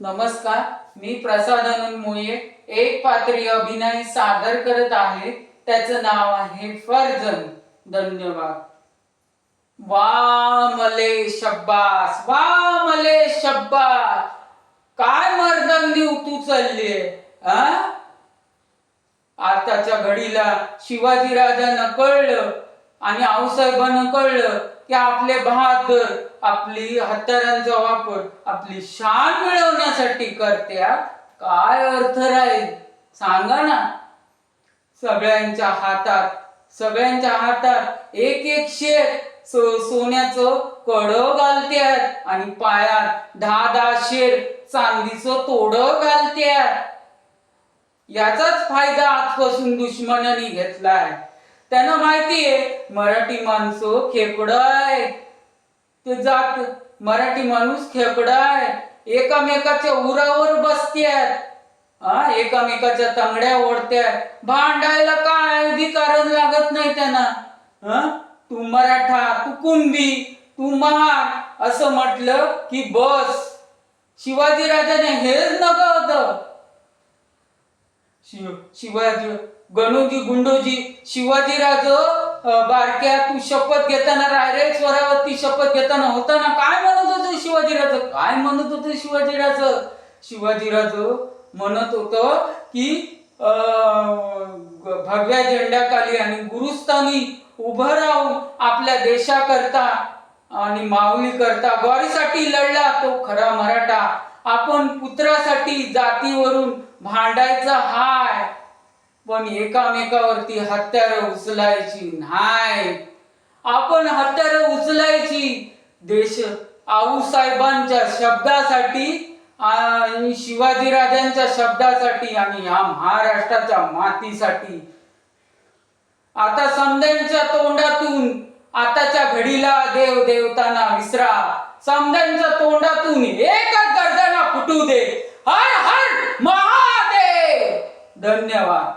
नमस्कार, मी प्रसाद आनंद मोये एक पात्री अभिनय सादर करत आहे. त्याचं नाव आहे फर्जन. धन्यवाद. वा मले शब्बास, वा मले शब्बास, काय मर्दांनी तू चाललीये. आताच्या घडीला शिवाजी राजांना कळलं आणि आऊसाहेबांना कळलं की आपले बहादर आपली हत्यारांचा वापर आपली शान मिळवण्यासाठी करत्यात. काय अर्थ राहील सांगा ना. सगळ्यांच्या हातात एक एक शेर सोन्याचं कडं घालत्यात आणि पायात 10-10 शेर चांदीचं तोडं घालत्यात. याचाच फायदा आजपासून दुश्मनाने घेतलाय. त्यांना माहितीये मराठी माणसं खेकडं आहे. ते जात मराठी माणूस खेकडा आहे. एकामेकाच्या उरावर बसत्यात, एकामेकाच्या तंगड्या ओढत्यात. भांडायला काय कारण लागत नाही त्यांना. तू मराठा, तू कुंभी, तू महार असं म्हटलं की बस. शिवाजी राजाने हेच नका होतं. शिवाजी गणोजी गुंडोजी शिवाजीराज बारक्या तू शपथ घेताना रायरे स्वरावरती शपथ घेताना होताना काय म्हणत होतं शिवाजीराज म्हणत होतं की भगव्या झेंड्याखाली आणि गुरुस्थानी उभं राहून आपल्या देशाकरता आणि माऊली करता ग्वारीसाठी लढला तो खरा मराठा. आपण पुत्रासाठी जातीवरून भांडायचा हाय, पण एकामेकावरती हत्यार उचलायची नाही. आपण हत्यार उचलायची देश आऊसाहेबांच्या शब्दासाठी आणि शिवाजीराजांच्या शब्दासाठी आणि या महाराष्ट्राच्या मातीसाठी. आता समद्यांच्या तोंडातून आताच्या घडीला देव देवताना विसरा. समद्यांच्या तोंडातून एकच गर्जना फुटू दे. हर हर महादेव. धन्यवाद.